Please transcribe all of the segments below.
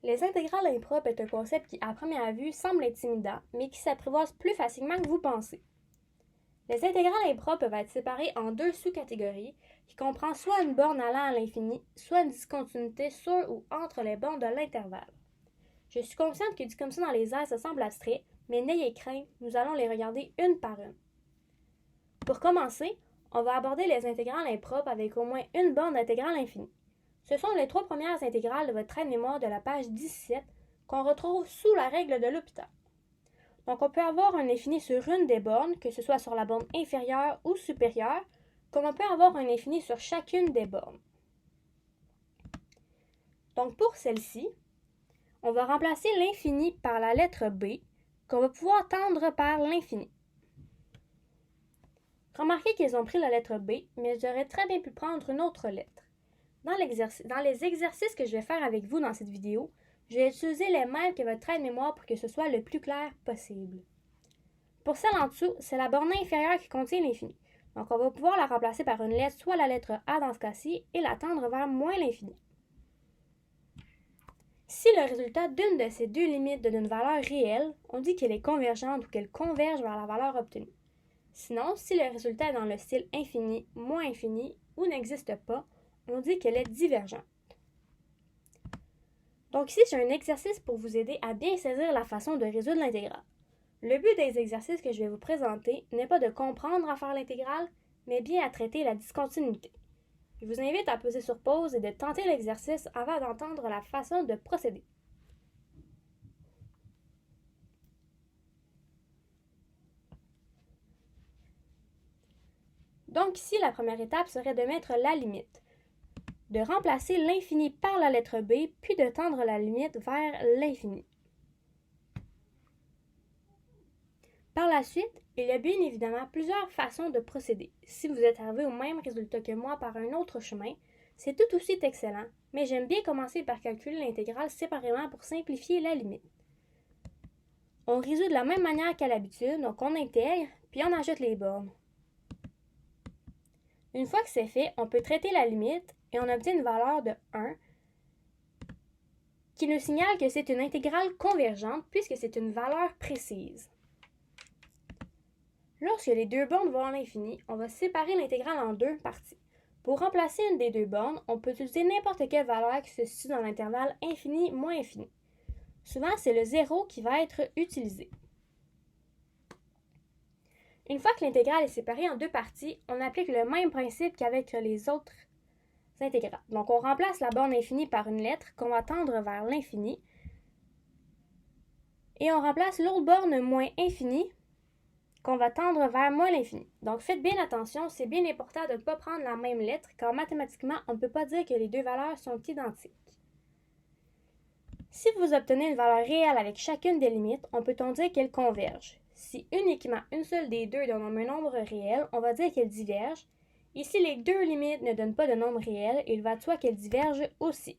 Les intégrales impropres est un concept qui, à première vue, semble intimidant, mais qui s'apprivoise plus facilement que vous pensez. Les intégrales impropres peuvent être séparées en deux sous-catégories, qui comprennent soit une borne allant à l'infini, soit une discontinuité sur ou entre les bornes de l'intervalle. Je suis consciente que dit comme ça dans les airs, ça semble abstrait, mais n'ayez crainte, nous allons les regarder une par une. Pour commencer, on va aborder les intégrales impropres avec au moins une borne d'intégrale infinie. Ce sont les trois premières intégrales de votre aide-mémoire de la page 17 qu'on retrouve sous la règle de L'Hopital. Donc on peut avoir un infini sur une des bornes, que ce soit sur la borne inférieure ou supérieure, comme on peut avoir un infini sur chacune des bornes. Donc pour celle-ci, on va remplacer l'infini par la lettre B, qu'on va pouvoir tendre par l'infini. Remarquez qu'ils ont pris la lettre B, mais j'aurais très bien pu prendre une autre lettre. Dans les exercices que je vais faire avec vous dans cette vidéo, je vais utiliser les mêmes que votre aide-mémoire pour que ce soit le plus clair possible. Pour celle en dessous, c'est la borne inférieure qui contient l'infini. Donc on va pouvoir la remplacer par une lettre, soit la lettre A dans ce cas-ci, et la tendre vers moins l'infini. Si le résultat d'une de ces deux limites donne une valeur réelle, on dit qu'elle est convergente ou qu'elle converge vers la valeur obtenue. Sinon, si le résultat est dans le style infini, moins infini ou n'existe pas, on dit qu'elle est divergente. Donc ici, j'ai un exercice pour vous aider à bien saisir la façon de résoudre l'intégrale. Le but des exercices que je vais vous présenter n'est pas de comprendre à faire l'intégrale, mais bien à traiter la discontinuité. Je vous invite à peser sur pause et de tenter l'exercice avant d'entendre la façon de procéder. Donc ici, la première étape serait de mettre la limite, de remplacer l'infini par la lettre B, puis de tendre la limite vers l'infini. Par la suite, il y a bien évidemment plusieurs façons de procéder. Si vous êtes arrivé au même résultat que moi par un autre chemin, c'est tout aussi excellent, mais j'aime bien commencer par calculer l'intégrale séparément pour simplifier la limite. On résout de la même manière qu'à l'habitude, donc on intègre, puis on ajoute les bornes. Une fois que c'est fait, on peut traiter la limite et on obtient une valeur de 1 qui nous signale que c'est une intégrale convergente puisque c'est une valeur précise. Lorsque les deux bornes vont à l'infini, on va séparer l'intégrale en deux parties. Pour remplacer une des deux bornes, on peut utiliser n'importe quelle valeur qui se situe dans l'intervalle infini moins infini. Souvent, c'est le 0 qui va être utilisé. Une fois que l'intégrale est séparée en deux parties, on applique le même principe qu'avec les autres intégrales. Donc, on remplace la borne infinie par une lettre qu'on va tendre vers l'infini. Et on remplace l'autre borne moins infinie qu'on va tendre vers moins l'infini. Donc, faites bien attention, c'est bien important de ne pas prendre la même lettre, car mathématiquement, on ne peut pas dire que les deux valeurs sont identiques. Si vous obtenez une valeur réelle avec chacune des limites, on peut dire qu'elles convergent. Si uniquement une seule des deux donne un nombre réel, on va dire qu'elles divergent. Et si les deux limites ne donnent pas de nombre réel, il va de soi qu'elles divergent aussi.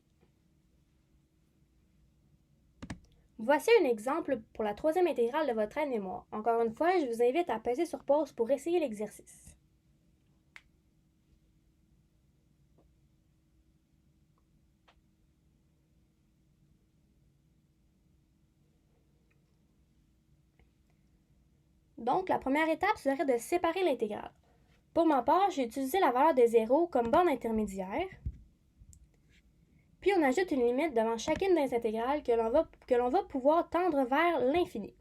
Voici un exemple pour la troisième intégrale de votre aide-mémoire. Encore une fois, je vous invite à peser sur pause pour essayer l'exercice. Donc, la première étape serait de séparer l'intégrale. Pour ma part, j'ai utilisé la valeur de 0 comme borne intermédiaire. Puis on ajoute une limite devant chacune des intégrales que l'on va pouvoir tendre vers l'infini.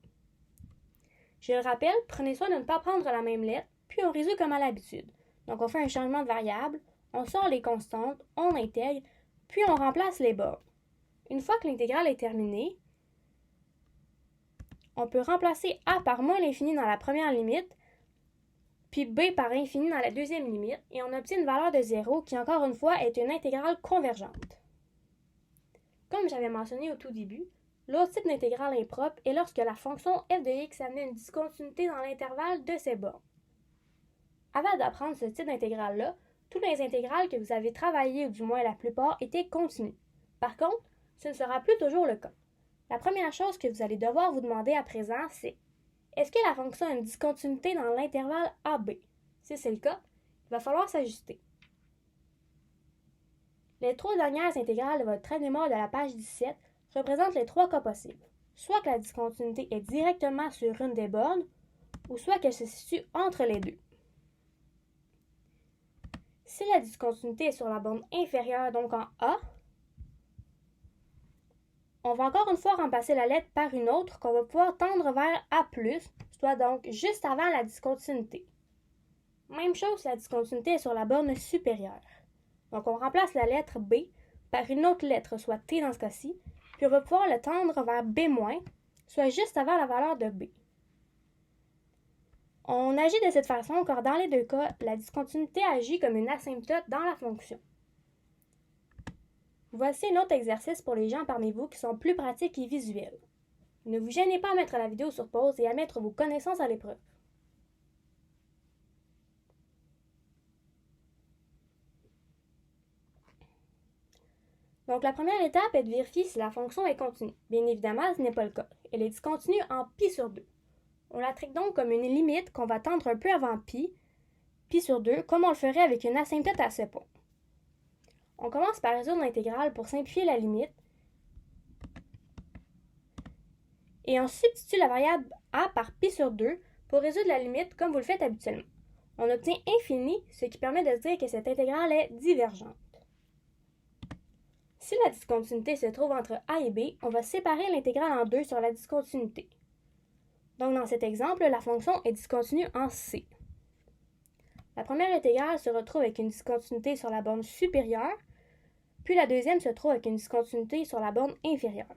Je le rappelle, prenez soin de ne pas prendre la même lettre, puis on résout comme à l'habitude. Donc on fait un changement de variable, on sort les constantes, on intègre, puis on remplace les bornes. Une fois que l'intégrale est terminée, on peut remplacer a par moins l'infini dans la première limite, puis b par infini dans la deuxième limite, et on obtient une valeur de 0 qui, encore une fois, est une intégrale convergente. Comme j'avais mentionné au tout début, l'autre type d'intégrale impropre est lorsque la fonction f de x amène une discontinuité dans l'intervalle de ses bornes. Avant d'apprendre ce type d'intégrale-là, toutes les intégrales que vous avez travaillées, ou du moins la plupart, étaient continues. Par contre, ce ne sera plus toujours le cas. La première chose que vous allez devoir vous demander à présent, c'est est-ce que la fonction a une discontinuité dans l'intervalle AB? Si c'est le cas, il va falloir s'ajuster. Les trois dernières intégrales de votre aide-mémoire de la page 17 représente les trois cas possibles. Soit que la discontinuité est directement sur une des bornes, ou soit qu'elle se situe entre les deux. Si la discontinuité est sur la borne inférieure, donc en A, on va encore une fois remplacer la lettre par une autre qu'on va pouvoir tendre vers A+, soit donc juste avant la discontinuité. Même chose si la discontinuité est sur la borne supérieure. Donc on remplace la lettre B par une autre lettre, soit T dans ce cas-ci, puis on va pouvoir le tendre vers B-, soit juste avant la valeur de B. On agit de cette façon car dans les deux cas, la discontinuité agit comme une asymptote dans la fonction. Voici un autre exercice pour les gens parmi vous qui sont plus pratiques et visuels. Ne vous gênez pas à mettre la vidéo sur pause et à mettre vos connaissances à l'épreuve. Donc la première étape est de vérifier si la fonction est continue. Bien évidemment, ce n'est pas le cas. Elle est discontinue en pi sur 2. On la traite donc comme une limite qu'on va tendre un peu avant pi sur 2, comme on le ferait avec une asymptote à ce point. On commence par résoudre l'intégrale pour simplifier la limite et on substitue la variable a par pi sur 2 pour résoudre la limite comme vous le faites habituellement. On obtient infini, ce qui permet de se dire que cette intégrale est divergente. Si la discontinuité se trouve entre a et b, on va séparer l'intégrale en deux sur la discontinuité. Donc dans cet exemple, la fonction est discontinue en c. La première intégrale se retrouve avec une discontinuité sur la borne supérieure, puis la deuxième se trouve avec une discontinuité sur la borne inférieure.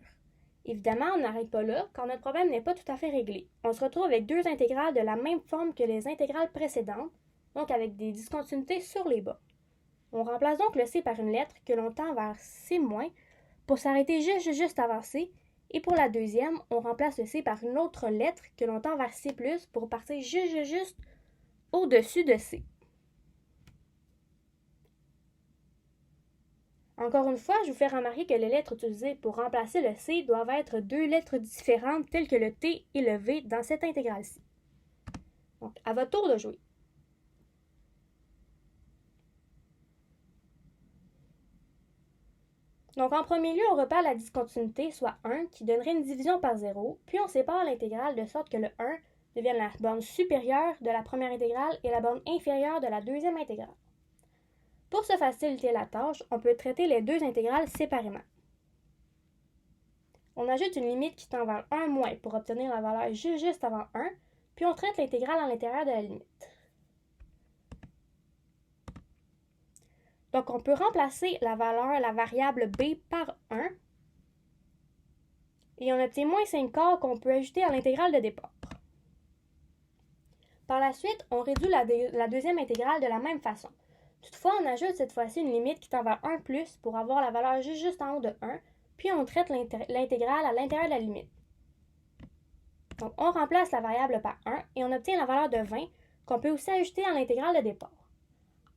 Évidemment, on n'arrête pas là, car notre problème n'est pas tout à fait réglé. On se retrouve avec deux intégrales de la même forme que les intégrales précédentes, donc avec des discontinuités sur les bords. On remplace donc le c par une lettre que l'on tend vers c- pour s'arrêter juste avant c, et pour la deuxième, on remplace le c par une autre lettre que l'on tend vers c+, pour partir juste au-dessus de c. Encore une fois, je vous fais remarquer que les lettres utilisées pour remplacer le c doivent être deux lettres différentes telles que le t et le v dans cette intégrale-ci. Donc, à votre tour de jouer. Donc, en premier lieu, on repère la discontinuité, soit 1, qui donnerait une division par 0, puis on sépare l'intégrale de sorte que le 1 devienne la borne supérieure de la première intégrale et la borne inférieure de la deuxième intégrale. Pour se faciliter la tâche, on peut traiter les deux intégrales séparément. On ajoute une limite qui tend vers 1- pour obtenir la valeur juste avant 1, puis on traite l'intégrale à l'intérieur de la limite. Donc, on peut remplacer la variable b par 1, et on obtient moins 5/4 qu'on peut ajouter à l'intégrale de départ. Par la suite, on réduit la deuxième intégrale de la même façon. Toutefois, on ajoute cette fois-ci une limite qui tend vers 1+ pour avoir la valeur juste en haut de 1, puis on traite l'intégrale à l'intérieur de la limite. Donc, on remplace la variable par 1 et on obtient la valeur de 20 qu'on peut aussi ajouter à l'intégrale de départ.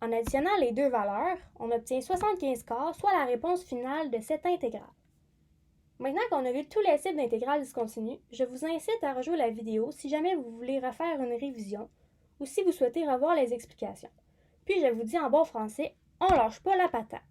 En additionnant les deux valeurs, on obtient 75/4, soit la réponse finale de cette intégrale. Maintenant qu'on a vu tous les types d'intégrales discontinues, je vous incite à rejouer la vidéo si jamais vous voulez refaire une révision ou si vous souhaitez revoir les explications. Puis je vous dis en bon français, on lâche pas la patate.